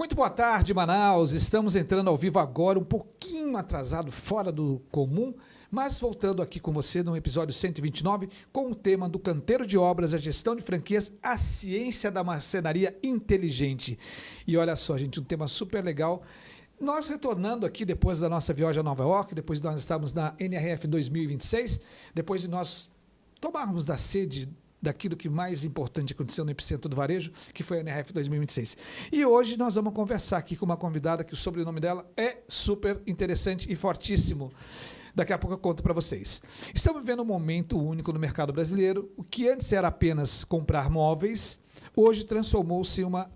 Muito boa tarde, Manaus. Estamos entrando ao vivo agora, um pouquinho atrasado, fora do comum, mas voltando aqui com você no episódio 129, com o tema do canteiro de obras, a gestão de franquias, a ciência da marcenaria inteligente. E olha só, gente, um tema super legal. Nós retornando aqui depois da nossa viagem a Nova York, depois de nós estarmos na NRF 2026, depois de nós tomarmos da sede daquilo que mais importante aconteceu no Epicentro do Varejo, que foi a NRF 2026. E hoje nós vamos conversar aqui com uma convidada que o sobrenome dela é super interessante e fortíssimo. Daqui a pouco eu conto para vocês. Estamos vivendo um momento único no mercado brasileiro. O que antes era apenas comprar móveis, hoje transformou-se em uma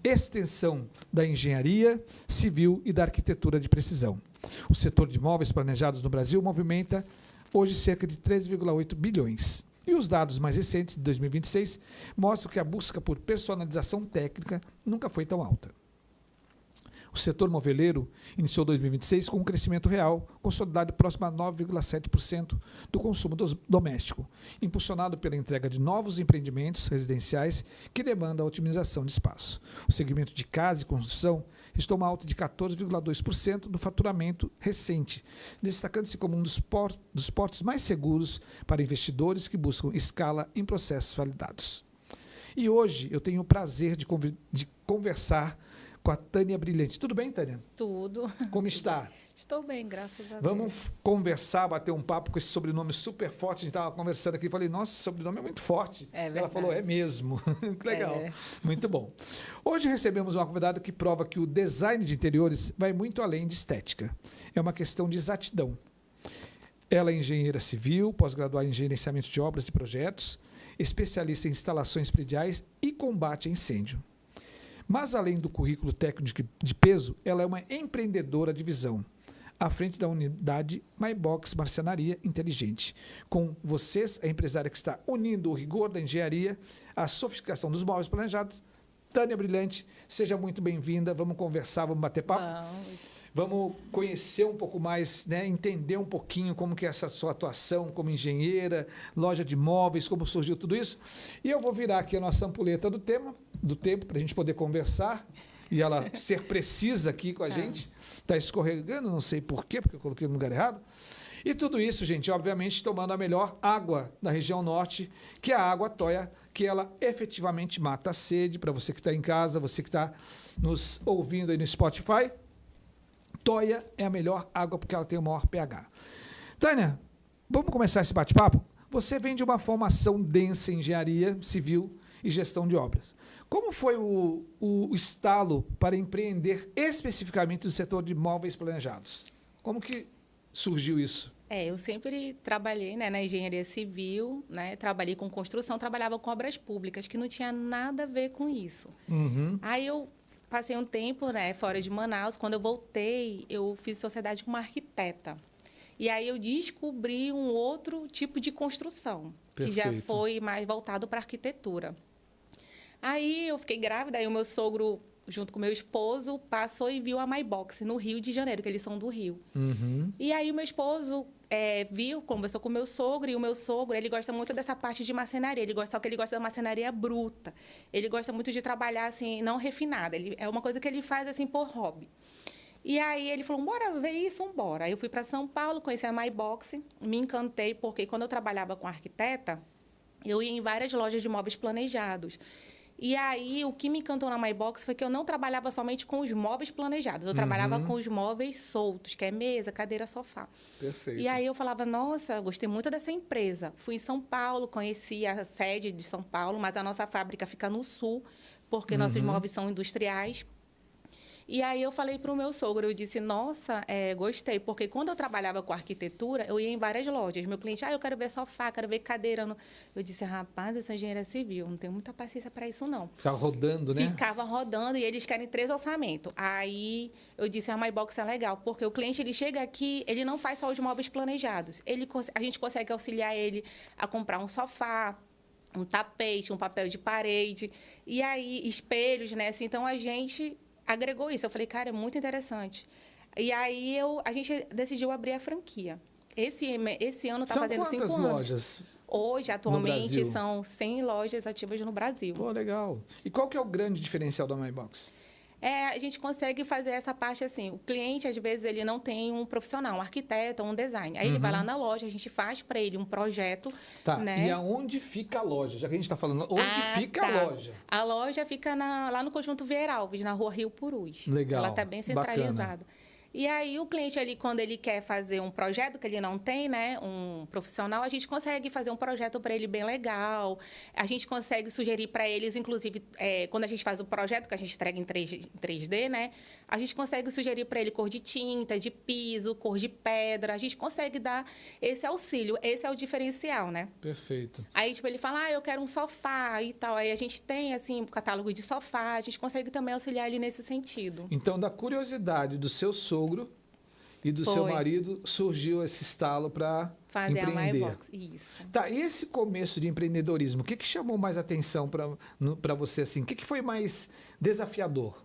extensão da engenharia civil e da arquitetura de precisão. O setor de móveis planejados no Brasil movimenta hoje cerca de 3,8 bilhões. E os dados mais recentes, de 2026, mostram que a busca por personalização técnica nunca foi tão alta. O setor moveleiro iniciou 2026 com um crescimento real, consolidado próximo a 9,7% do consumo doméstico, impulsionado pela entrega de novos empreendimentos residenciais que demandam a otimização de espaço. O segmento de casa e construção registrou uma alta de 14,2% do faturamento recente, destacando-se como um dos portos mais seguros para investidores que buscam escala em processos validados. E hoje eu tenho o prazer de conversar com a Tânia Brilhante. Tudo bem, Tânia? Tudo. Como está? Estou bem, graças a Deus. Vamos conversar, bater um papo com esse sobrenome super forte. A gente estava conversando aqui e falei, nossa, esse sobrenome é muito forte. É verdade. Ela falou, é mesmo. Que legal. Muito bom. Hoje recebemos uma convidada que prova que o design de interiores vai muito além de estética. É uma questão de exatidão. Ela é engenheira civil, pós-graduada em gerenciamento de obras e projetos, especialista em instalações prediais e combate a incêndio. Mas, além do currículo técnico de peso, ela é uma empreendedora de visão, à frente da unidade MyBox Marcenaria Inteligente. Com vocês, a empresária que está unindo o rigor da engenharia à sofisticação dos móveis planejados, Tânia Brilhante, seja muito bem-vinda. Vamos conversar, vamos bater papo. Vamos conhecer um pouco mais, né, entender um pouquinho como que é essa sua atuação como engenheira, loja de móveis, como surgiu tudo isso. E eu vou virar aqui a nossa ampulheta do tempo, para a gente poder conversar e ela ser precisa aqui com a gente. Está escorregando, não sei por quê, porque eu coloquei no lugar errado. E tudo isso, gente, obviamente, tomando a melhor água da região norte, que é a água Toia, que ela efetivamente mata a sede. Para você que está em casa, você que está nos ouvindo aí no Spotify, Toia é a melhor água porque ela tem o maior pH. Tânia, vamos começar esse bate-papo? Você vem de uma formação densa em engenharia civil e gestão de obras. Como foi o estalo para empreender especificamente no setor de móveis planejados? Como que surgiu isso? Eu sempre trabalhei, né, na engenharia civil, né, trabalhei com construção, trabalhava com obras públicas, que não tinha nada a ver com isso. Uhum. Aí eu passei um tempo, né, fora de Manaus. Quando eu voltei, eu fiz sociedade com uma arquiteta. E aí eu descobri um outro tipo de construção, que já foi mais voltado para a arquitetura. Aí eu fiquei grávida, aí o meu sogro, junto com o meu esposo, passou e viu a MyBox no Rio de Janeiro, que eles são do Rio. Uhum. E aí o meu esposo viu, conversou com o meu sogro, e o meu sogro, ele gosta muito dessa parte de marcenaria, só que ele gosta da marcenaria bruta. Ele gosta muito de trabalhar, assim, não refinada. É uma coisa que ele faz, assim, por hobby. E aí ele falou, bora ver isso, bora. Aí eu fui para São Paulo, conheci a MyBox, me encantei, porque quando eu trabalhava com arquiteta, eu ia em várias lojas de móveis planejados. E aí, o que me encantou na MyBox foi que eu não trabalhava somente com os móveis planejados. Eu trabalhava com os móveis soltos, que é mesa, cadeira, sofá. Perfeito. E aí eu falava, nossa, gostei muito dessa empresa. Fui em São Paulo, conheci a sede de São Paulo, mas a nossa fábrica fica no sul, porque nossos móveis são industriais. E aí eu falei para o meu sogro, eu disse, nossa, gostei, porque quando eu trabalhava com arquitetura, eu ia em várias lojas. Meu cliente, eu quero ver sofá, quero ver cadeira. Eu disse, rapaz, eu sou engenheira civil, não tenho muita paciência para isso, não. Ficava rodando, né? Ficava rodando e eles querem 3 orçamentos. Aí eu disse, a MyBox é legal, porque o cliente, ele chega aqui, ele não faz só os móveis planejados. A gente consegue auxiliar ele a comprar um sofá, um tapete, um papel de parede, e aí espelhos, né? Assim, então, a gente agregou isso. Eu falei, cara, é muito interessante. E aí a gente decidiu abrir a franquia. Esse ano está fazendo 5 anos. São quantas lojas? Hoje, atualmente, são 100 lojas ativas no Brasil. Pô, legal. E qual que é o grande diferencial da MyBox? A gente consegue fazer essa parte assim. O cliente, às vezes, ele não tem um profissional, um arquiteto, um design. Aí ele vai lá na loja, a gente faz para ele um projeto. Tá, né? e aonde fica a loja? Já que a gente está falando, onde fica a loja? A loja fica lá no Conjunto Vieira Alves, na rua Rio Purus. Legal. Ela está bem centralizada. Bacana. E aí, o cliente ali, quando ele quer fazer um projeto que ele não tem, né, um profissional, a gente consegue fazer um projeto para ele bem legal. A gente consegue sugerir para eles, inclusive, quando a gente faz o projeto, que a gente entrega em 3D, né, a gente consegue sugerir para ele cor de tinta, de piso, cor de pedra. A gente consegue dar esse auxílio. Esse é o diferencial, né? Perfeito. Aí, tipo, ele fala, eu quero um sofá e tal. Aí a gente tem, assim, um catálogo de sofá. A gente consegue também auxiliar ele nesse sentido. Então, da curiosidade do seu sogro e do seu marido, surgiu esse estalo para fazer empreender. a MyBox. Isso. Tá, e esse começo de empreendedorismo, o que chamou mais atenção para você, assim? O que foi mais desafiador?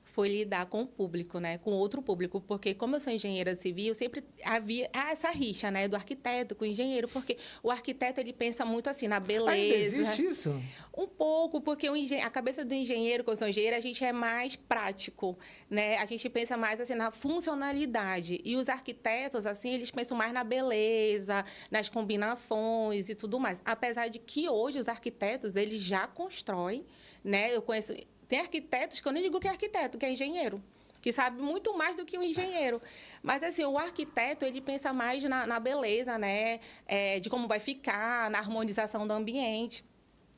Foi lidar com o público, né? Com outro público, porque como eu sou engenheira civil, sempre havia essa rixa, né? Do arquiteto com o engenheiro, porque o arquiteto, ele pensa muito assim, na beleza. Ainda existe isso? Um pouco, porque a cabeça do engenheiro, como eu sou engenheira, a gente é mais prático, né? A gente pensa mais assim na funcionalidade. E os arquitetos, assim, eles pensam mais na beleza, nas combinações e tudo mais. Apesar de que hoje os arquitetos, eles já constroem, né? Eu conheço... Tem arquitetos que eu nem digo que é arquiteto, que é engenheiro, que sabe muito mais do que um engenheiro. Mas, assim, o arquiteto, ele pensa mais na beleza, né? De como vai ficar, na harmonização do ambiente.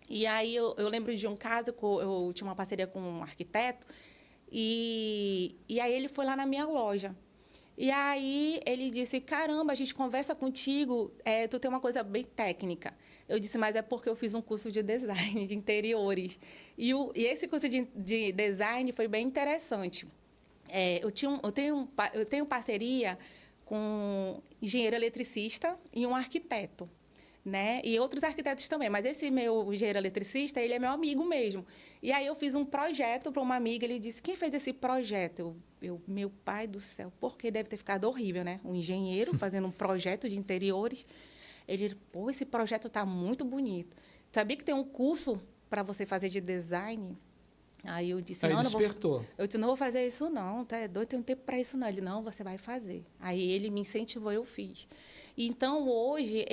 E aí, eu lembro de um caso que eu tinha uma parceria com um arquiteto, e aí ele foi lá na minha loja. E aí ele disse, caramba, a gente conversa contigo, tu tem uma coisa bem técnica. Eu disse, mas é porque eu fiz um curso de design de interiores. E esse curso de design foi bem interessante. Eu tenho parceria com um engenheiro eletricista e um arquiteto, né? E outros arquitetos também, mas esse meu engenheiro eletricista, ele é meu amigo mesmo. E aí eu fiz um projeto para uma amiga, ele disse, quem fez esse projeto? Meu pai do céu, porque deve ter ficado horrível, né? Um engenheiro fazendo um projeto de interiores. Ele, pô, esse projeto está muito bonito. Sabia que tem um curso para você fazer de design? Aí eu disse, não vou fazer isso não, tá doido, tenho tempo para isso não. Ele, não, você vai fazer. Aí ele me incentivou, eu fiz. Então, hoje,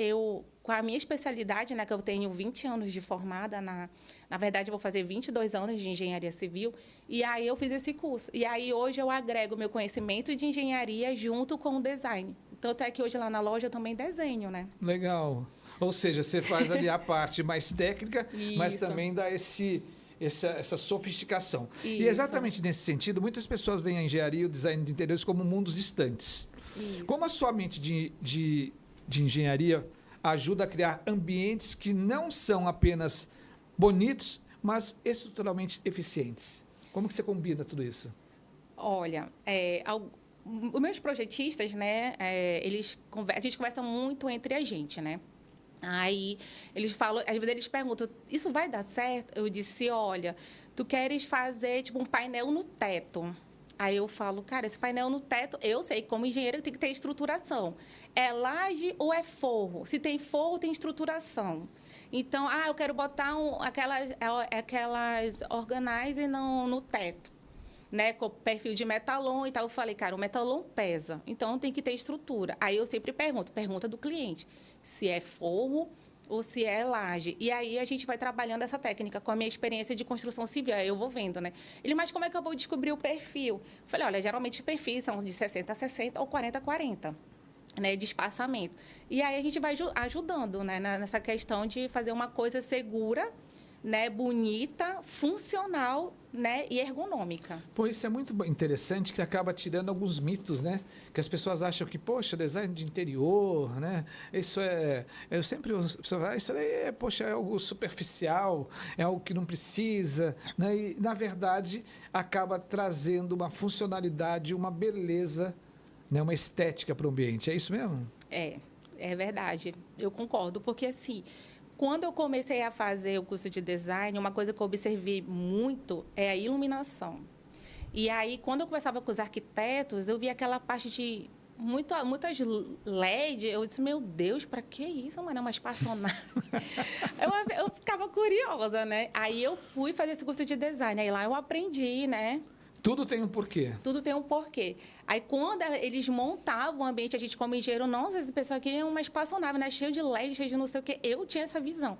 com a minha especialidade, né, que eu tenho 20 anos de formada, na verdade, eu vou fazer 22 anos de engenharia civil, e aí eu fiz esse curso. E aí, hoje, eu agrego meu conhecimento de engenharia junto com o design. Tanto é que hoje, lá na loja, eu também desenho, né? Legal. Ou seja, você faz ali a parte mais técnica, mas também dá essa sofisticação. Isso. E exatamente nesse sentido, muitas pessoas veem a engenharia e o design de interiores como mundos distantes. Isso. Como a sua mente de engenharia ajuda a criar ambientes que não são apenas bonitos, mas estruturalmente eficientes? Como que você combina tudo isso? Olha, os meus projetistas, né, a gente conversa muito entre a gente, né? Aí eles falam, às vezes eles perguntam, isso vai dar certo? Eu disse, olha, tu queres fazer tipo um painel no teto? Aí eu falo, cara, esse painel no teto, eu sei, como engenheiro, tem que ter estruturação. É laje ou é forro? Se tem forro, tem estruturação. Então, eu quero botar aquelas organizer no teto, né, com perfil de metalon e tal. Eu falei, cara, o metalon pesa, então tem que ter estrutura. Aí eu sempre pergunta do cliente, se é forro ou se é laje. E aí a gente vai trabalhando essa técnica com a minha experiência de construção civil. Aí eu vou vendo, né? Ele, mas como é que eu vou descobrir o perfil? Eu falei, olha, geralmente os perfis são de 60 a 60 ou 40 a 40. Né, de espaçamento. E aí a gente vai ajudando, né, nessa questão de fazer uma coisa segura, né, bonita, funcional, né, e ergonômica. Pô, isso é muito interessante, que acaba tirando alguns mitos, né? Que as pessoas acham que, poxa, design de interior, né? Isso eu sempre ouço, isso aí poxa, é algo superficial, é algo que não precisa, né? E, na verdade, acaba trazendo uma funcionalidade, uma beleza, né, uma estética para o ambiente. É isso mesmo? É verdade. Eu concordo, porque assim, quando eu comecei a fazer o curso de design, uma coisa que eu observei muito é a iluminação. E aí, quando eu conversava com os arquitetos, eu via aquela parte de muitas LED. Eu disse, meu Deus, para que isso, mano? É uma espaçonave. eu ficava curiosa, né? Aí eu fui fazer esse curso de design. Aí lá eu aprendi, né? Tudo tem um porquê. Tudo tem um porquê. Aí, quando eles montavam o ambiente, a gente, como engenheiro, nossa, esse pessoal aqui é uma espaçonave, né? Cheio de LED, cheio de não sei o quê. Eu tinha essa visão.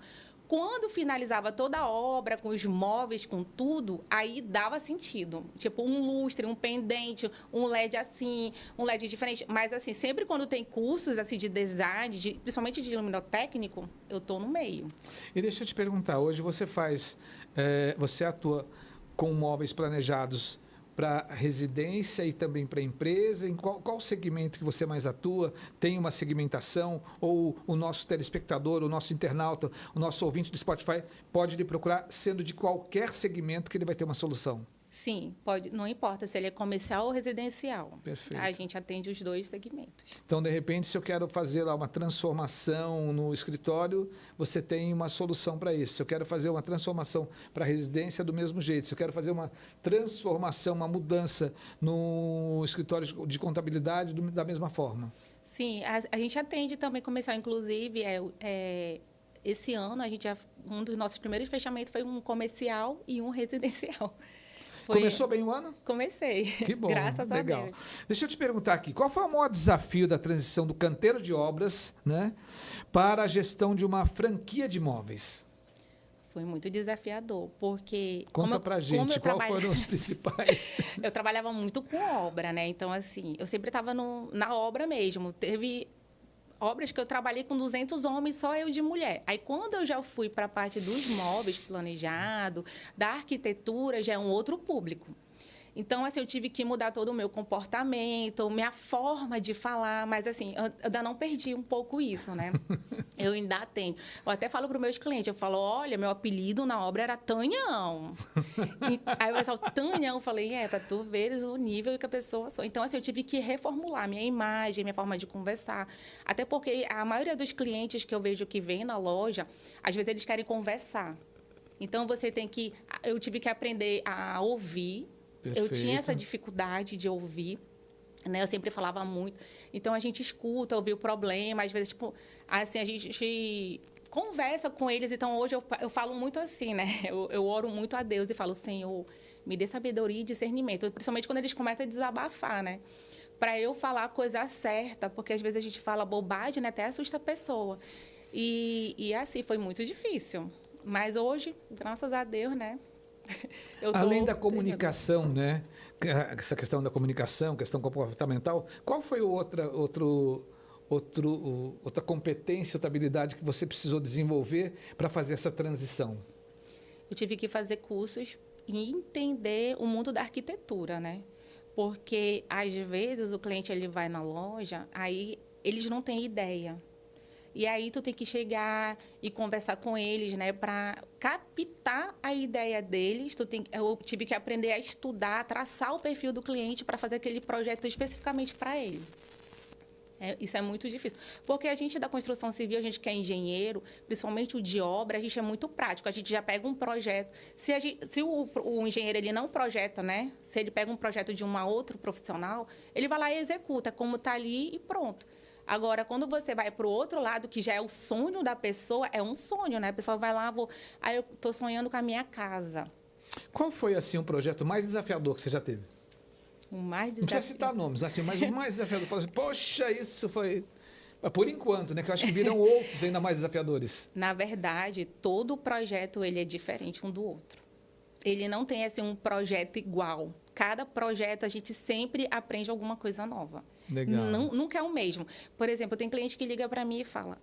Quando finalizava toda a obra, com os móveis, com tudo, aí dava sentido. Tipo, um lustre, um pendente, um LED assim, um LED diferente. Mas, assim, sempre quando tem cursos assim, de design, principalmente de luminotécnico, eu estou no meio. E deixa eu te perguntar, hoje você atua com móveis planejados para residência e também para empresa? Em qual segmento que você mais atua? Tem uma segmentação? Ou o nosso telespectador, o nosso internauta, o nosso ouvinte do Spotify pode lhe procurar, sendo de qualquer segmento que ele vai ter uma solução? Sim, pode, não importa se ele é comercial ou residencial. Perfeito. A gente atende os dois segmentos. Então, de repente, se eu quero fazer lá uma transformação no escritório, você tem uma solução para isso. Se eu quero fazer uma transformação para a residência, do mesmo jeito. Se eu quero fazer uma transformação, uma mudança no escritório de contabilidade, da mesma forma. Sim, a gente atende também comercial. Inclusive, esse ano, um dos nossos primeiros fechamentos foi um comercial e um residencial. Começou bem o ano? Comecei. Que bom. Graças legal. a Deus. Deixa eu te perguntar aqui, qual foi o maior desafio da transição do canteiro de obras, né, para a gestão de uma franquia de imóveis? Foi muito desafiador, porque... Conta pra gente, qual foram os principais? Eu trabalhava muito com obra, né? Então, assim, eu sempre estava na obra mesmo. Teve obras que eu trabalhei com 200 homens, só eu de mulher. Aí, quando eu já fui para a parte dos móveis planejado, da arquitetura, já é um outro público. Então, assim, eu tive que mudar todo o meu comportamento, minha forma de falar, mas, assim, eu ainda não perdi um pouco isso, né? Eu ainda tenho. Eu até falo para os meus clientes, eu falo, olha, meu apelido na obra era Tanhão. Aí o pessoal, Tanhão, eu falei, para tu veres o nível que a pessoa sou. Então, assim, eu tive que reformular minha imagem, minha forma de conversar. Até porque a maioria dos clientes que eu vejo que vem na loja, às vezes eles querem conversar. Então, eu tive que aprender a ouvir. Perfeito. Eu tinha essa dificuldade de ouvir, né? Eu sempre falava muito. Então, a gente escuta, ouvir o problema. Às vezes, tipo, assim, a gente conversa com eles. Então, hoje eu falo muito assim, né? Eu oro muito a Deus e falo, Senhor, me dê sabedoria e discernimento. Principalmente quando eles começam a desabafar, né? Para eu falar a coisa certa, porque às vezes a gente fala bobagem, né? Até assusta a pessoa. E assim, foi muito difícil. Mas hoje, graças a Deus, né? Além da comunicação, né? Essa questão da comunicação, questão comportamental, qual foi outra competência, outra habilidade que você precisou desenvolver para fazer essa transição? Eu tive que fazer cursos e entender o mundo da arquitetura, né? Porque, às vezes, o cliente ele vai na loja, aí eles não têm ideia. E aí tu tem que chegar e conversar com eles, né, para captar a ideia deles. Eu tive que aprender a estudar, a traçar o perfil do cliente para fazer aquele projeto especificamente para ele. Isso é muito difícil. Porque a gente da construção civil, a gente que é engenheiro, principalmente o de obra, a gente é muito prático. A gente já pega um projeto. Se o engenheiro ele não projeta, né? Se ele pega um projeto de uma outra profissional, ele vai lá e executa como está ali e pronto. Agora, quando você vai para o outro lado, que já é o sonho da pessoa, é um sonho, né? A pessoa vai lá, eu estou sonhando com a minha casa. Qual foi, assim, o projeto mais desafiador que você já teve? O mais desafiador? Não precisa citar nomes, assim, mas o mais desafiador. Fala assim, poxa, isso foi... Por enquanto, né? Que eu acho que virão outros ainda mais desafiadores. Na verdade, todo projeto ele é diferente um do outro. Ele não tem, assim, um projeto igual. Cada projeto, a gente sempre aprende alguma coisa nova. Legal. Nunca é o mesmo. Por exemplo, tem cliente que liga para mim e fala,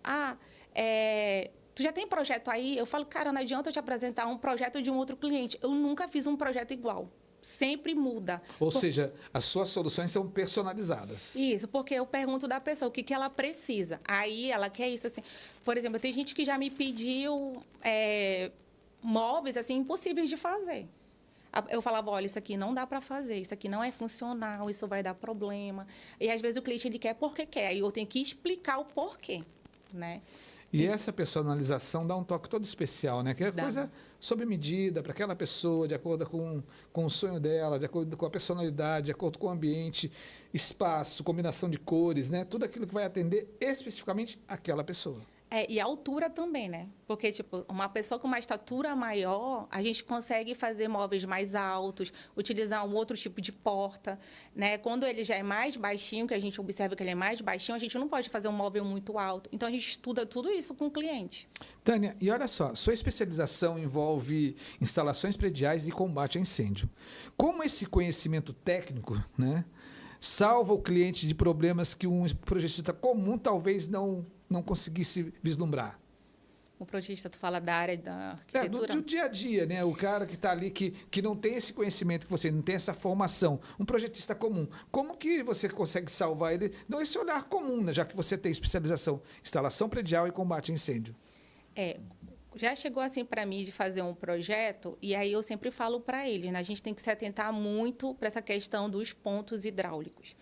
tu já tem projeto aí? Eu falo, cara, não adianta eu te apresentar um projeto de um outro cliente. Eu nunca fiz um projeto igual. Sempre muda. Ou seja, as suas soluções são personalizadas. Isso, porque eu pergunto da pessoa o que ela precisa. Aí ela quer isso, assim. Por exemplo, tem gente que já me pediu móveis, assim, impossíveis de fazer. Eu falava, olha, isso aqui não dá para fazer, isso aqui não é funcional, isso vai dar problema. E, às vezes, o cliente ele quer porque quer. Aí eu tenho que explicar o porquê, né? E essa personalização dá um toque todo especial, né? Que é coisa sob medida para aquela pessoa, de acordo com o sonho dela, de acordo com a personalidade, de acordo com o ambiente, espaço, combinação de cores, né? Tudo aquilo que vai atender especificamente aquela pessoa. E a altura também, né? Porque, tipo, uma pessoa com uma estatura maior, a gente consegue fazer móveis mais altos, utilizar um outro tipo de porta, né? Quando ele já é mais baixinho, que a gente observa que ele é mais baixinho, a gente não pode fazer um móvel muito alto. Então, a gente estuda tudo isso com o cliente. Tânia, e olha só, sua especialização envolve instalações prediais e combate a incêndio. Como esse conhecimento técnico, né, salva o cliente de problemas que um projetista comum talvez não conseguisse vislumbrar? O projetista, tu fala da área da arquitetura? Do dia a dia, né? O cara que está ali, que não tem esse conhecimento que você, não tem essa formação, um projetista comum. Como que você consegue salvar ele? Não esse olhar comum, né? Já que você tem especialização, instalação predial e combate a incêndio. Já chegou assim para mim de fazer um projeto, e aí eu sempre falo para ele, né? A gente tem que se atentar muito para essa questão dos pontos hidráulicos.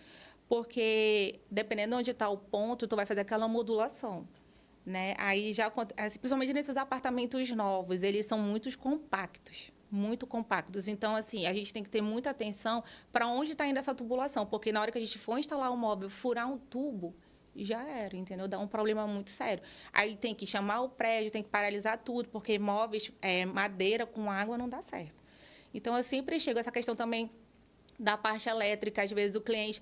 Porque, dependendo de onde está o ponto, tu vai fazer aquela modulação, né? Aí já, principalmente nesses apartamentos novos, eles são muito compactos. Então, assim, a gente tem que ter muita atenção para onde está indo essa tubulação, porque na hora que a gente for instalar um móvel, furar um tubo, já era, entendeu? Dá um problema muito sério. Aí tem que chamar o prédio, tem que paralisar tudo, porque móveis, madeira com água não dá certo. Então, eu sempre chego a essa questão também da parte elétrica. Às vezes o cliente,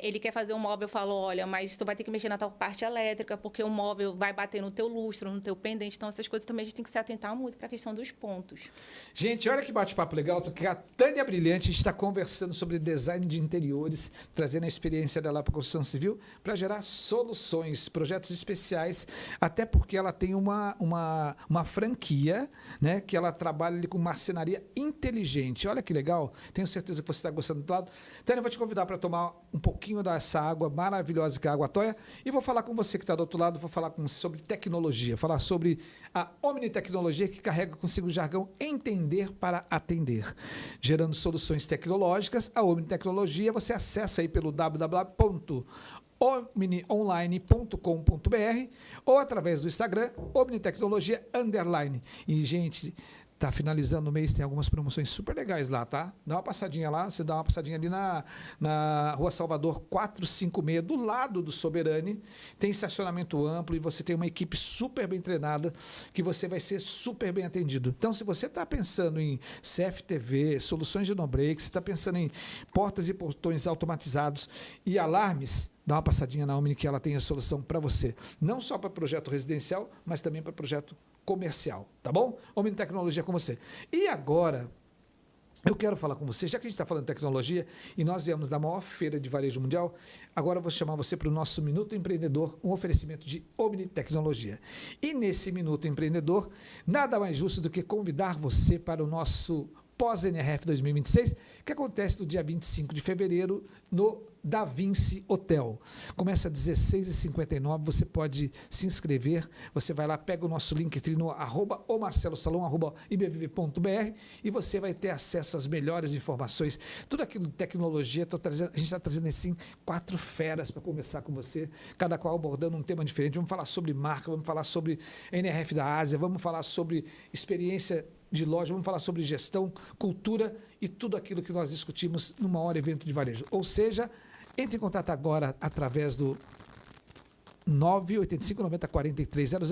ele quer fazer um móvel, eu falo, olha, mas tu vai ter que mexer na tua parte elétrica, porque o móvel vai bater no teu lustro, no teu pendente. Então, essas coisas também a gente tem que se atentar muito para a questão dos pontos. Gente, olha que bate-papo legal. Tô aqui com a Tânia Brilhante, a gente está conversando sobre design de interiores, trazendo a experiência dela para a construção civil, para gerar soluções, projetos especiais, até porque ela tem uma franquia, né, que ela trabalha ali com marcenaria inteligente. Olha que legal. Tenho certeza que você está gostando do lado. Tânia, eu vou te convidar para tomar um pouquinho dessa água maravilhosa que é a água toia e vou falar com você que está do outro lado, vou falar sobre tecnologia, falar sobre a Omnitecnologia, que carrega consigo o jargão entender para atender. Gerando soluções tecnológicas, a Omnitecnologia você acessa aí pelo www.omnionline.com.br ou através do Instagram, Omnitecnologia _. E, gente, tá finalizando o mês, tem algumas promoções super legais lá, tá? Dá uma passadinha lá, você dá uma passadinha ali na Rua Salvador 456, do lado do Soberani. Tem estacionamento amplo e você tem uma equipe super bem treinada que você vai ser super bem atendido. Então, se você está pensando em CFTV, soluções de no-break, você está pensando em portas e portões automatizados e alarmes, dá uma passadinha na Omni que ela tem a solução para você. Não só para projeto residencial, mas também para projeto comercial, tá bom? Omni Tecnologia com você. E agora, eu quero falar com você, já que a gente está falando de tecnologia e nós viemos da maior feira de varejo mundial, agora eu vou chamar você para o nosso Minuto Empreendedor, um oferecimento de Omni Tecnologia. E nesse Minuto Empreendedor, nada mais justo do que convidar você para o nosso pós-NRF 2026, que acontece no dia 25 de fevereiro no Da Vinci Hotel. Começa às 16h59, você pode se inscrever, você vai lá, pega o nosso link no @omarcelosalom, @ibvive.br e você vai ter acesso às melhores informações, tudo aquilo de tecnologia. A gente está trazendo assim 4 feras para conversar com você, cada qual abordando um tema diferente. Vamos falar sobre marca, vamos falar sobre NRF da Ásia, vamos falar sobre experiência de loja, vamos falar sobre gestão, cultura e tudo aquilo que nós discutimos no maior evento de varejo. Ou seja, entre em contato agora através do 985 90 4300,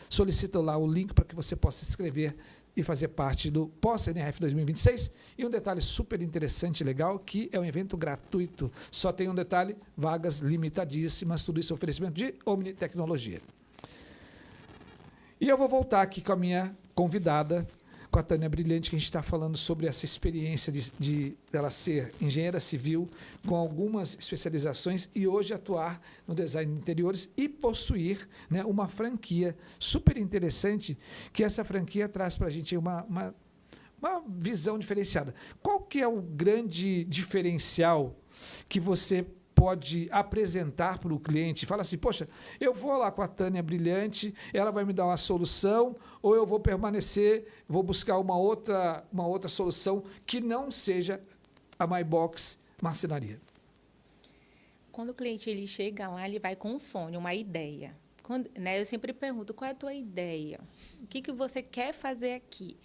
solicita lá o link para que você possa se inscrever e fazer parte do pós-NRF 2026. E um detalhe super interessante e legal, que é um evento gratuito. Só tem um detalhe, vagas limitadíssimas, tudo isso é oferecimento de Omni Tecnologia. E eu vou voltar aqui com a minha convidada, com a Tânia Brilhante, que a gente está falando sobre essa experiência de ela ser engenheira civil, com algumas especializações e hoje atuar no design de interiores e possuir, né, uma franquia super interessante, que essa franquia traz para a gente uma visão diferenciada. Qual que é o grande diferencial que você pode apresentar para o cliente? Fala assim, poxa, eu vou lá com a Tânia Brilhante, ela vai me dar uma solução, ou eu vou permanecer, vou buscar uma outra solução que não seja a MyBox Marcenaria. Quando o cliente ele chega lá, ele vai com um sonho, uma ideia. né, eu sempre pergunto, qual é a tua ideia? O que você quer fazer aqui?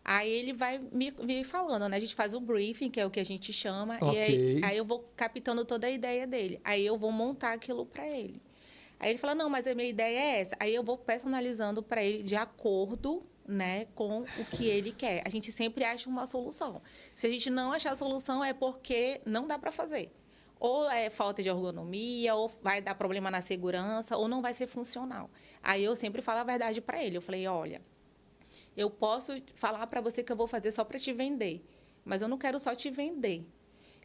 Aí ele vai me falando, né? A gente faz o briefing, que é o que a gente chama, Ok. e aí eu vou captando toda a ideia dele. Aí eu vou montar aquilo para ele. Aí ele fala, não, mas a minha ideia é essa. Aí eu vou personalizando para ele de acordo, né, com o que ele quer. A gente sempre acha uma solução. Se a gente não achar a solução, é porque não dá para fazer. Ou é falta de ergonomia, ou vai dar problema na segurança, ou não vai ser funcional. Aí eu sempre falo a verdade para ele. Eu falei, olha, eu posso falar para você que eu vou fazer só para te vender, mas eu não quero só te vender.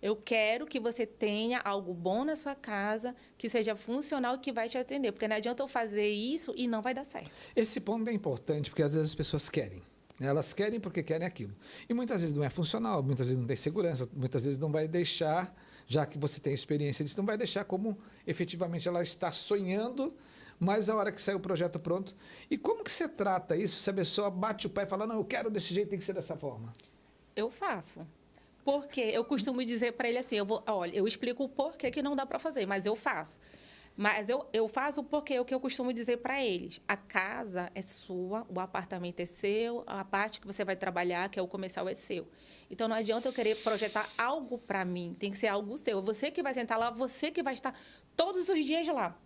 Eu quero que você tenha algo bom na sua casa, que seja funcional e que vai te atender. Porque não adianta eu fazer isso e não vai dar certo. Esse ponto é importante, porque às vezes as pessoas querem. Elas querem porque querem aquilo. E muitas vezes não é funcional, muitas vezes não tem segurança, muitas vezes não vai deixar, já que você tem experiência disso, não vai deixar como efetivamente ela está sonhando, mas a hora que sai o projeto pronto. E como que você trata isso? Se a pessoa bate o pé e fala, não, eu quero desse jeito, tem que ser dessa forma. Eu faço. Porque eu costumo dizer para ele assim, olha, eu explico o porquê que não dá para fazer, mas eu faço. Mas eu faço porque é o que eu costumo dizer para eles. A casa é sua, o apartamento é seu, a parte que você vai trabalhar, que é o comercial, é seu. Então, não adianta eu querer projetar algo para mim, tem que ser algo seu. Você que vai sentar lá, você que vai estar todos os dias lá.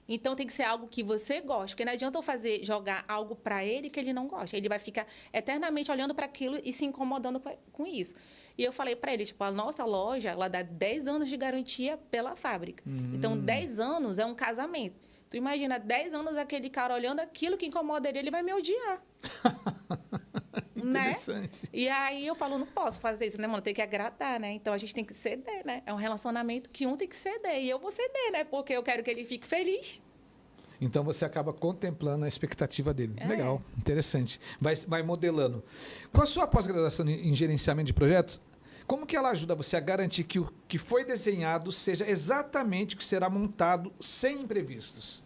Então, tem que ser algo que você gosta, porque não adianta eu jogar algo para ele que ele não gosta. Ele vai ficar eternamente olhando para aquilo e se incomodando com isso. E eu falei para ele, tipo, a nossa loja, ela dá 10 anos de garantia pela fábrica. Então, 10 anos é um casamento. Tu imagina, 10 anos aquele cara olhando aquilo que incomoda ele vai me odiar. Interessante. Né? E aí eu falo, não posso fazer isso, né, mano? Tem que agradar, né? Então a gente tem que ceder, né? É um relacionamento que um tem que ceder. E eu vou ceder, né? Porque eu quero que ele fique feliz. Então você acaba contemplando a expectativa dele. Legal, interessante. Vai modelando. Com a sua pós-graduação em gerenciamento de projetos, como que ela ajuda você a garantir que o que foi desenhado seja exatamente o que será montado sem imprevistos?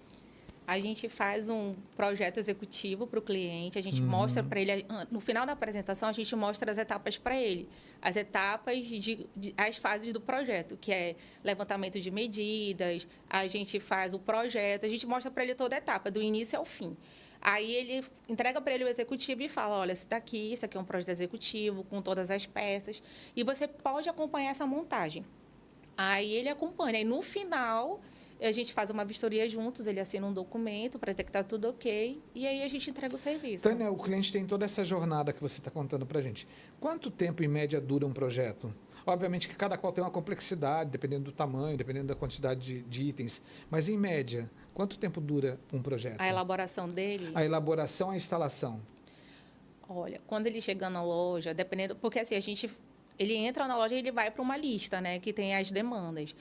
A gente faz um projeto executivo para o cliente, a gente mostra para ele, no final da apresentação, a gente mostra as etapas para ele. As etapas, as fases do projeto, que é levantamento de medidas, a gente faz o projeto, a gente mostra para ele toda a etapa, do início ao fim. Aí ele entrega para ele o executivo e fala, olha, isso aqui é um projeto executivo, com todas as peças, e você pode acompanhar essa montagem. Aí ele acompanha, e no final a gente faz uma vistoria juntos, ele assina um documento para dizer que está tudo ok, e aí a gente entrega o serviço. Tânia, o cliente tem toda essa jornada que você está contando para a gente. Quanto tempo, em média, dura um projeto? Obviamente que cada qual tem uma complexidade, dependendo do tamanho, dependendo da quantidade de itens. Mas, em média, quanto tempo dura um projeto? A elaboração dele? A elaboração, a instalação? Olha, quando ele chega na loja, dependendo... Porque, assim, ele entra na loja e ele vai para uma lista, né? Que tem as demandas.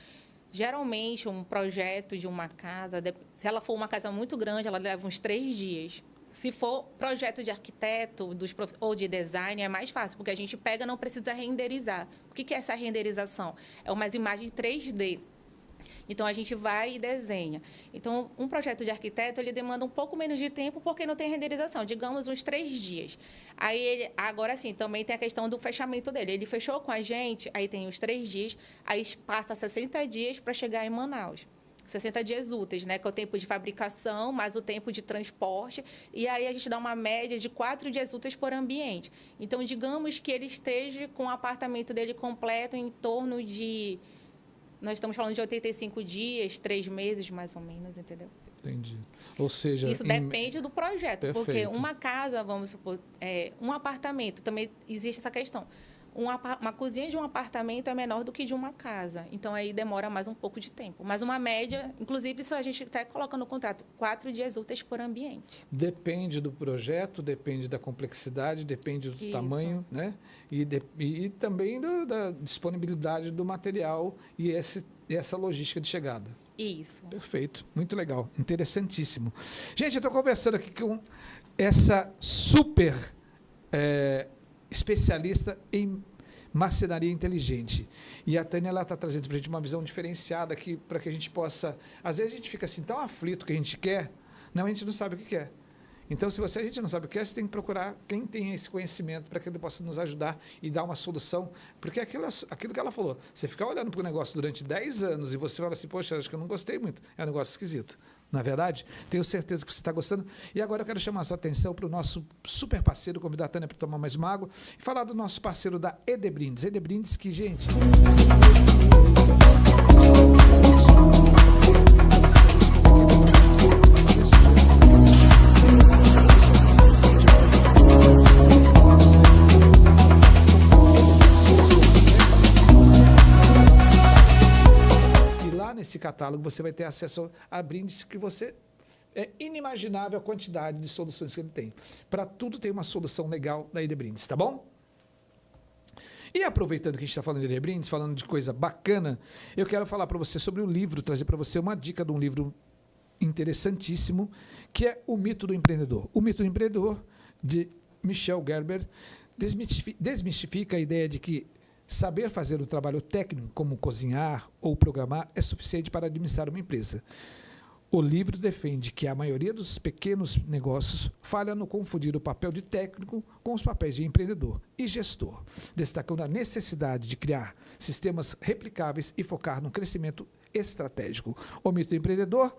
Geralmente, um projeto de uma casa, se ela for uma casa muito grande, ela leva uns 3 dias. Se for projeto de arquiteto ou de design, é mais fácil, porque a gente pega e não precisa renderizar. O que é essa renderização? É umas imagens 3D. Então, a gente vai e desenha. Então, um projeto de arquiteto, ele demanda um pouco menos de tempo porque não tem renderização, digamos uns 3 dias. Aí, agora sim, também tem a questão do fechamento dele. Ele fechou com a gente, aí tem os 3 dias, aí passa 60 dias para chegar em Manaus. 60 dias úteis, né? Que é o tempo de fabricação, mais o tempo de transporte. E aí a gente dá uma média de 4 dias úteis por ambiente. Então, digamos que ele esteja com o apartamento dele completo em torno de... Nós estamos falando de 85 dias, 3 meses, mais ou menos, entendeu? Entendi. Ou seja... Isso depende do projeto. Perfeito. Porque uma casa, vamos supor, um apartamento, também existe essa questão. Uma cozinha de um apartamento é menor do que de uma casa. Então, aí demora mais um pouco de tempo. Mas uma média, inclusive, isso a gente até coloca no contrato, 4 dias úteis por ambiente. Depende do projeto, depende da complexidade, depende do tamanho, né? E também da disponibilidade do material e essa logística de chegada. Isso. Perfeito. Muito legal. Interessantíssimo. Gente, eu estou conversando aqui com essa super especialista em marcenaria inteligente. E a Tânia está trazendo para a gente uma visão diferenciada aqui para que a gente possa... Às vezes a gente fica assim tão aflito que a gente quer, não, a gente não sabe o que quer. Então, se a gente não sabe o que é, você tem que procurar quem tem esse conhecimento para que ele possa nos ajudar e dar uma solução. Porque aquilo que ela falou, você ficar olhando para o negócio durante 10 anos e você fala assim, poxa, acho que eu não gostei muito, é um negócio esquisito. Na verdade, tenho certeza que você está gostando. E agora eu quero chamar a sua atenção para o nosso super parceiro, convidar a Tânia para tomar mais uma água e falar do nosso parceiro da Edebrindes. Edebrindes que, gente... Nesse catálogo você vai ter acesso a brindes que você... É inimaginável a quantidade de soluções que ele tem. Para tudo tem uma solução legal da Edebrindes, tá bom? E aproveitando que a gente está falando de Edebrindes, falando de coisa bacana, eu quero falar para você sobre o livro, trazer para você uma dica de um livro interessantíssimo, que é O Mito do Empreendedor. O Mito do Empreendedor, de Michel Gerber, desmistifica a ideia de que saber fazer um trabalho técnico, como cozinhar ou programar, é suficiente para administrar uma empresa. O livro defende que a maioria dos pequenos negócios falha no confundir o papel de técnico com os papéis de empreendedor e gestor, destacando a necessidade de criar sistemas replicáveis e focar no crescimento estratégico. O Mito do Empreendedor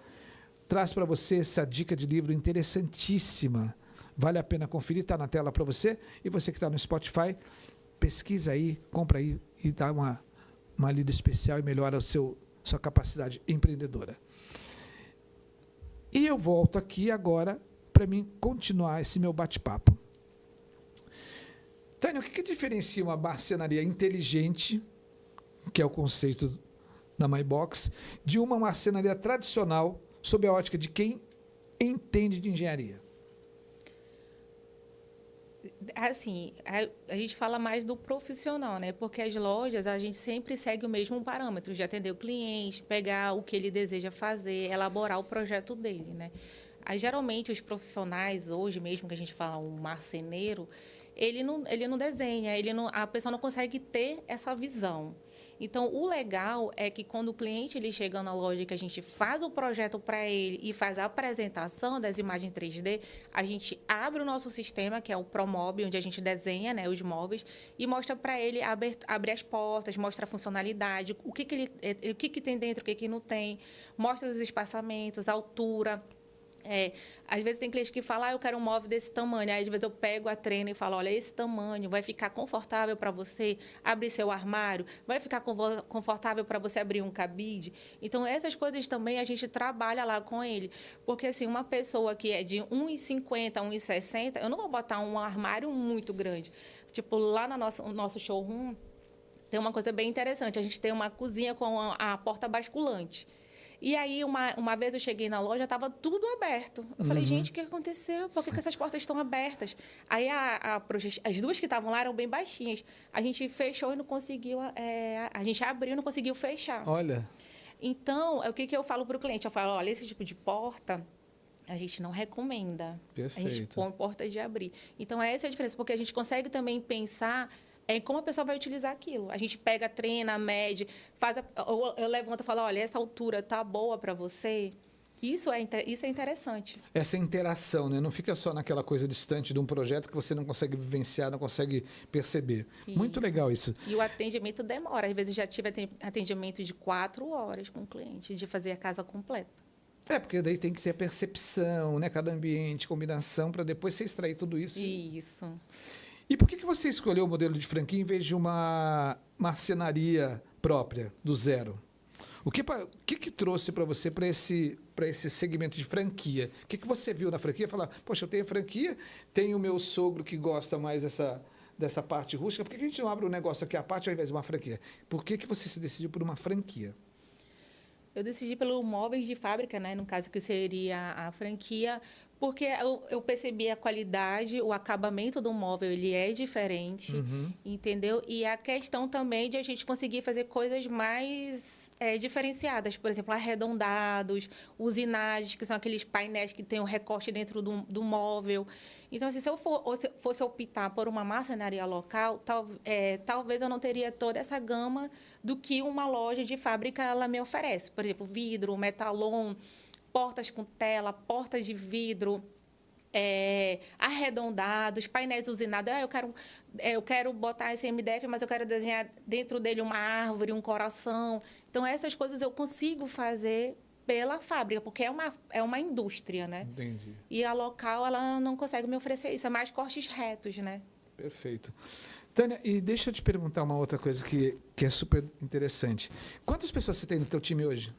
traz para você essa dica de livro interessantíssima. Vale a pena conferir, está na tela para você. E você que está no Spotify, pesquisa aí, compra aí e dá uma lida especial e melhora sua capacidade empreendedora. E eu volto aqui agora para mim continuar esse meu bate-papo. Tânia, o que diferencia uma marcenaria inteligente, que é o conceito da MyBox, de uma marcenaria tradicional sob a ótica de quem entende de engenharia? Assim, a gente fala mais do profissional, né? Porque as lojas, a gente sempre segue o mesmo parâmetro de atender o cliente, pegar o que ele deseja fazer, elaborar o projeto dele, né? Aí, geralmente, os profissionais, hoje mesmo, que a gente fala um marceneiro, ele não desenha, a pessoa não consegue ter essa visão. Então, o legal é que quando o cliente ele chega na loja, que a gente faz o projeto para ele e faz a apresentação das imagens 3D, a gente abre o nosso sistema, que é o ProMob, onde a gente desenha, né, os móveis, e mostra para ele abrir as portas, mostra a funcionalidade, o que tem dentro, o que não tem, mostra os espaçamentos, a altura. Às vezes tem cliente que fala, eu quero um móvel desse tamanho. Aí, às vezes, eu pego a treina e falo, olha, esse tamanho vai ficar confortável para você abrir seu armário? Vai ficar confortável para você abrir um cabide? Então, essas coisas também a gente trabalha lá com ele. Porque, assim, uma pessoa que é de 1,50 a 1,60, eu não vou botar um armário muito grande. Tipo, lá no nosso showroom, tem uma coisa bem interessante. A gente tem uma cozinha com a porta basculante. E aí, uma vez eu cheguei na loja, estava tudo aberto. Eu falei, gente, o que aconteceu? Por que essas portas estão abertas? Aí, as duas que estavam lá eram bem baixinhas. A gente fechou e não conseguiu... a gente abriu e não conseguiu fechar. Olha. Então, o que eu falo para o cliente? Eu falo, olha, esse tipo de porta... a gente não recomenda. Perfeito. A gente põe porta de abrir. Então, essa é a diferença, porque a gente consegue também pensar como a pessoa vai utilizar aquilo. A gente pega, treina, mede, eu levanto e falo, olha, essa altura está boa para você? Isso é interessante. Essa interação, né? Não fica só naquela coisa distante de um projeto que você não consegue vivenciar, não consegue perceber. Isso. Muito legal isso. E o atendimento demora. Às vezes, já tive atendimento de 4 horas com o cliente, de fazer a casa completa. Porque daí tem que ser a percepção, né? Cada ambiente, combinação, para depois você extrair tudo isso. Isso. E por que você escolheu o modelo de franquia em vez de uma marcenaria própria, do zero? O que trouxe para você para esse segmento de franquia? O que você viu na franquia? Falar, poxa, eu tenho franquia, tenho o meu sogro que gosta mais dessa parte rústica, por que a gente não abre um negócio aqui à parte ao invés de uma franquia? Por que você se decidiu por uma franquia? Eu decidi pelo móveis de fábrica, né? No caso, que seria a franquia, porque eu percebi a qualidade, o acabamento do móvel, ele é diferente, entendeu? E a questão também de a gente conseguir fazer coisas mais diferenciadas, por exemplo, arredondados, usinagens, que são aqueles painéis que tem um recorte dentro do móvel. Então, assim, se eu fosse optar por uma marcenaria local, talvez eu não teria toda essa gama do que uma loja de fábrica ela me oferece. Por exemplo, vidro, metalon, portas com tela, portas de vidro, arredondados, painéis usinados. Eu quero botar esse MDF, mas eu quero desenhar dentro dele uma árvore, um coração. Então, essas coisas eu consigo fazer pela fábrica, porque é uma indústria, né? Entendi. E a local, ela não consegue me oferecer isso, é mais cortes retos, né? Perfeito. Tânia, e deixa eu te perguntar uma outra coisa que é super interessante. Quantas pessoas você tem no teu time hoje?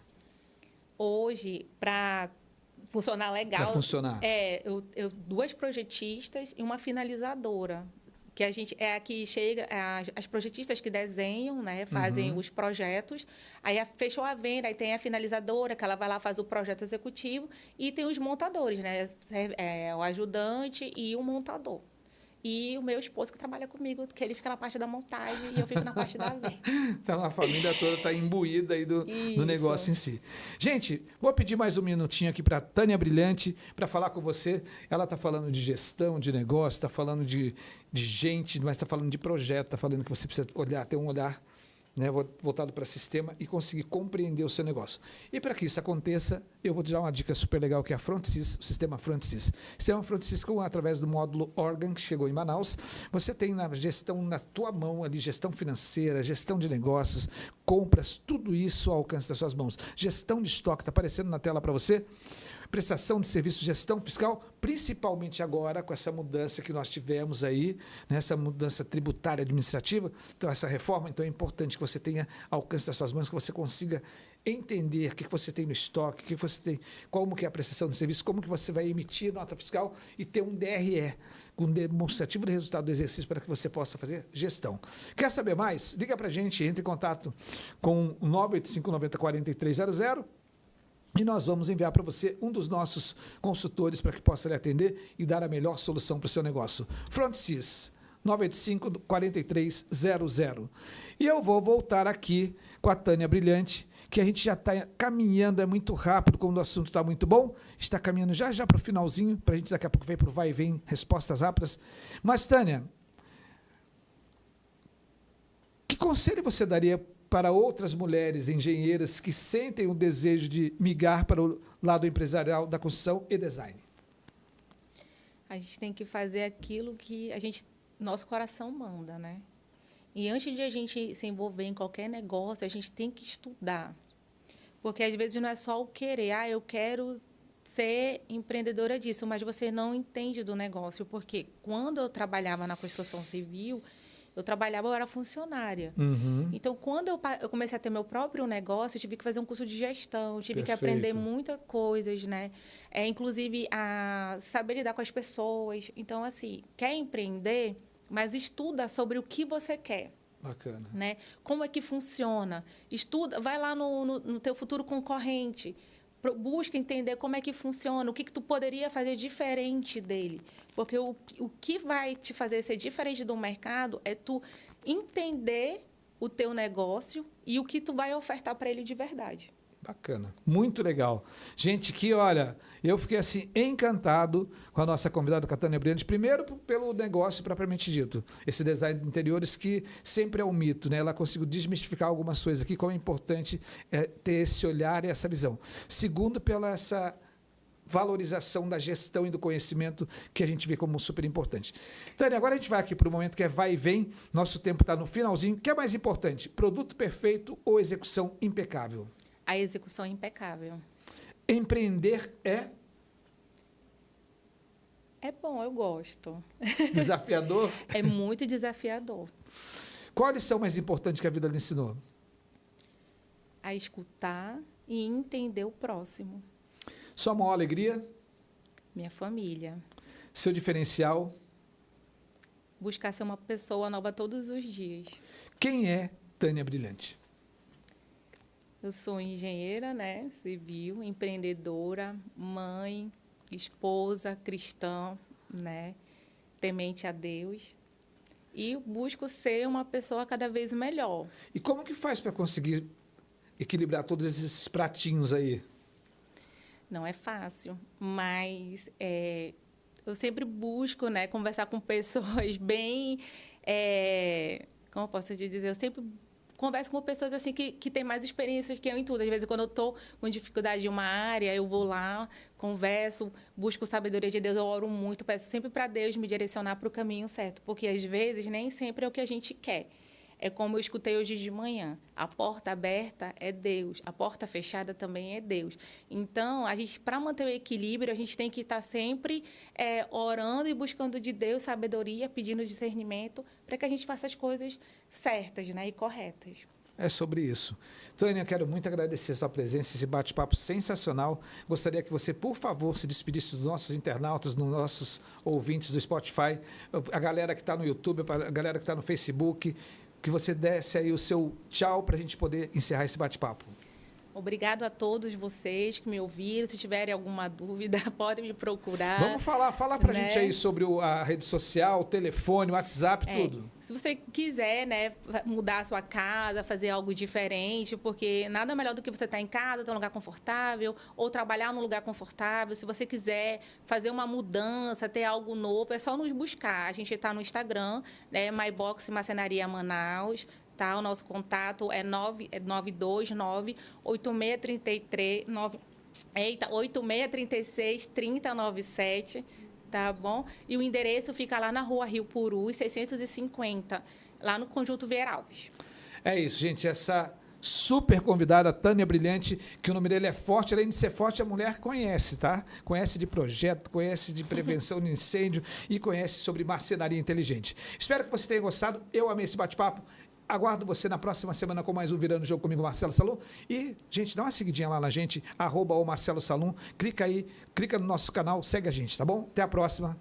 Hoje, para funcionar legal... Para funcionar. Eu 2 projetistas e uma finalizadora. Que a gente aqui chega, as projetistas que desenham, né, fazem os projetos, aí fechou a venda, aí tem a finalizadora, que ela vai lá fazer o projeto executivo, e tem os montadores, né, o ajudante e o montador. E o meu esposo que trabalha comigo, que ele fica na parte da montagem e eu fico na parte da venda. Então, a família toda está imbuída aí do negócio em si. Gente, vou pedir mais um minutinho aqui para a Tânia Brilhante para falar com você. Ela está falando de gestão, de negócio, está falando de gente, mas está falando de projeto, está falando que você precisa ter um olhar, né, voltado para sistema e conseguir compreender o seu negócio. E para que isso aconteça, eu vou te dar uma dica super legal, que é a FrontSys, o sistema FrontSys. O sistema FrontSys, através do módulo Organ, que chegou em Manaus, você tem na gestão na tua mão ali, gestão financeira, gestão de negócios, compras, tudo isso ao alcance das suas mãos. Gestão de estoque, está aparecendo na tela para você. Prestação de serviço, gestão fiscal, principalmente agora com essa mudança que nós tivemos aí, né, essa mudança tributária administrativa, então essa reforma, então é importante que você tenha ao alcance das suas mãos, que você consiga entender o que você tem no estoque, o que você tem, como que é a prestação de serviço, como que você vai emitir nota fiscal e ter um DRE, um demonstrativo de resultado do exercício para que você possa fazer gestão. Quer saber mais? Liga para a gente, entre em contato com o 985 90 4300 e nós vamos enviar para você um dos nossos consultores para que possa lhe atender e dar a melhor solução para o seu negócio. FrontSys, 985-4300. E eu vou voltar aqui com a Tânia Brilhante, que a gente já está caminhando, é muito rápido, como o assunto está muito bom, está caminhando já para o finalzinho, para a gente daqui a pouco vir para o vai e vem, respostas rápidas. Mas, Tânia, que conselho você daria para outras mulheres engenheiras que sentem o desejo de migrar para o lado empresarial da construção e design? A gente tem que fazer aquilo que nosso coração manda, né? E antes de a gente se envolver em qualquer negócio, a gente tem que estudar. Porque, às vezes, não é só o querer. Eu quero ser empreendedora disso, mas você não entende do negócio. Porque, quando eu trabalhava na construção civil, eu era funcionária. Então, quando eu comecei a ter meu próprio negócio, eu tive que fazer um curso de gestão, tive que aprender muitas coisas, né? Inclusive, a saber lidar com as pessoas. Então, assim, quer empreender, mas estuda sobre o que você quer. Bacana. Né? Como é que funciona? Estuda, vai lá no teu futuro concorrente, busca entender como é que funciona, o que tu poderia fazer diferente dele. Porque o que vai te fazer ser diferente do mercado é tu entender o teu negócio e o que tu vai ofertar para ele de verdade. Bacana, muito legal. Gente, que olha, eu fiquei assim encantado com a nossa convidada, com a Tânia Brilhante, primeiro pelo negócio propriamente dito, esse design de interiores que sempre é um mito, né? Ela conseguiu desmistificar algumas coisas aqui, como é importante ter esse olhar e essa visão. Segundo, pela essa valorização da gestão e do conhecimento que a gente vê como super importante. Tânia, agora a gente vai aqui para o momento que é vai e vem, nosso tempo está no finalzinho. O que é mais importante, produto perfeito ou execução impecável? A execução impecável. Empreender é? É bom, eu gosto. Desafiador? É muito desafiador. Qual a lição mais importante que a vida lhe ensinou? A escutar e entender o próximo. Sua maior alegria? Minha família. Seu diferencial? Buscar ser uma pessoa nova todos os dias. Quem é Tânia Brilhante? Eu sou engenheira, né, civil, empreendedora, mãe, esposa, cristã, né, temente a Deus. E busco ser uma pessoa cada vez melhor. E como que faz para conseguir equilibrar todos esses pratinhos aí? Não é fácil, mas eu sempre busco, né, conversar com pessoas bem... como eu posso te dizer? Eu sempre converso com pessoas assim que têm mais experiências que eu em tudo. Às vezes, quando eu estou com dificuldade em uma área, eu vou lá, converso, busco sabedoria de Deus, eu oro muito, peço sempre para Deus me direcionar para o caminho certo, porque às vezes nem sempre é o que a gente quer. É como eu escutei hoje de manhã. A porta aberta é Deus, a porta fechada também é Deus. Então, a gente, para manter o equilíbrio, a gente tem que estar sempre orando e buscando de Deus sabedoria, pedindo discernimento, para que a gente faça as coisas certas, né, e corretas. É sobre isso. Tânia, quero muito agradecer a sua presença, esse bate-papo sensacional. Gostaria que você, por favor, se despedisse dos nossos internautas, dos nossos ouvintes do Spotify, a galera que está no YouTube, a galera que está no Facebook, que você desse aí o seu tchau para a gente poder encerrar esse bate-papo. Obrigado a todos vocês que me ouviram. Se tiverem alguma dúvida, podem me procurar. Vamos falar para a né? gente aí sobre a rede social, o telefone, o WhatsApp, tudo. Se você quiser, né, mudar a sua casa, fazer algo diferente, porque nada melhor do que você estar em casa, ter um lugar confortável, ou trabalhar num lugar confortável. Se você quiser fazer uma mudança, ter algo novo, é só nos buscar. A gente está no Instagram, né, MyBox Marcenaria Manaus. Tá? O nosso contato é 8636-3097, tá bom? E o endereço fica lá na Rua Rio Purus, 650, lá no Conjunto Vieira Alves. É isso, gente. Essa super convidada, Tânia Brilhante, que o nome dele é forte. Além de ser forte, a mulher conhece, tá? Conhece de projeto, conhece de prevenção de incêndio e conhece sobre marcenaria inteligente. Espero que você tenha gostado. Eu amei esse bate-papo. Aguardo você na próxima semana com mais um Virando o Jogo comigo, Marcelo Salum. E, gente, dá uma seguidinha lá na gente, @o Marcelo Salum. Clica aí, clica no nosso canal, segue a gente, tá bom? Até a próxima.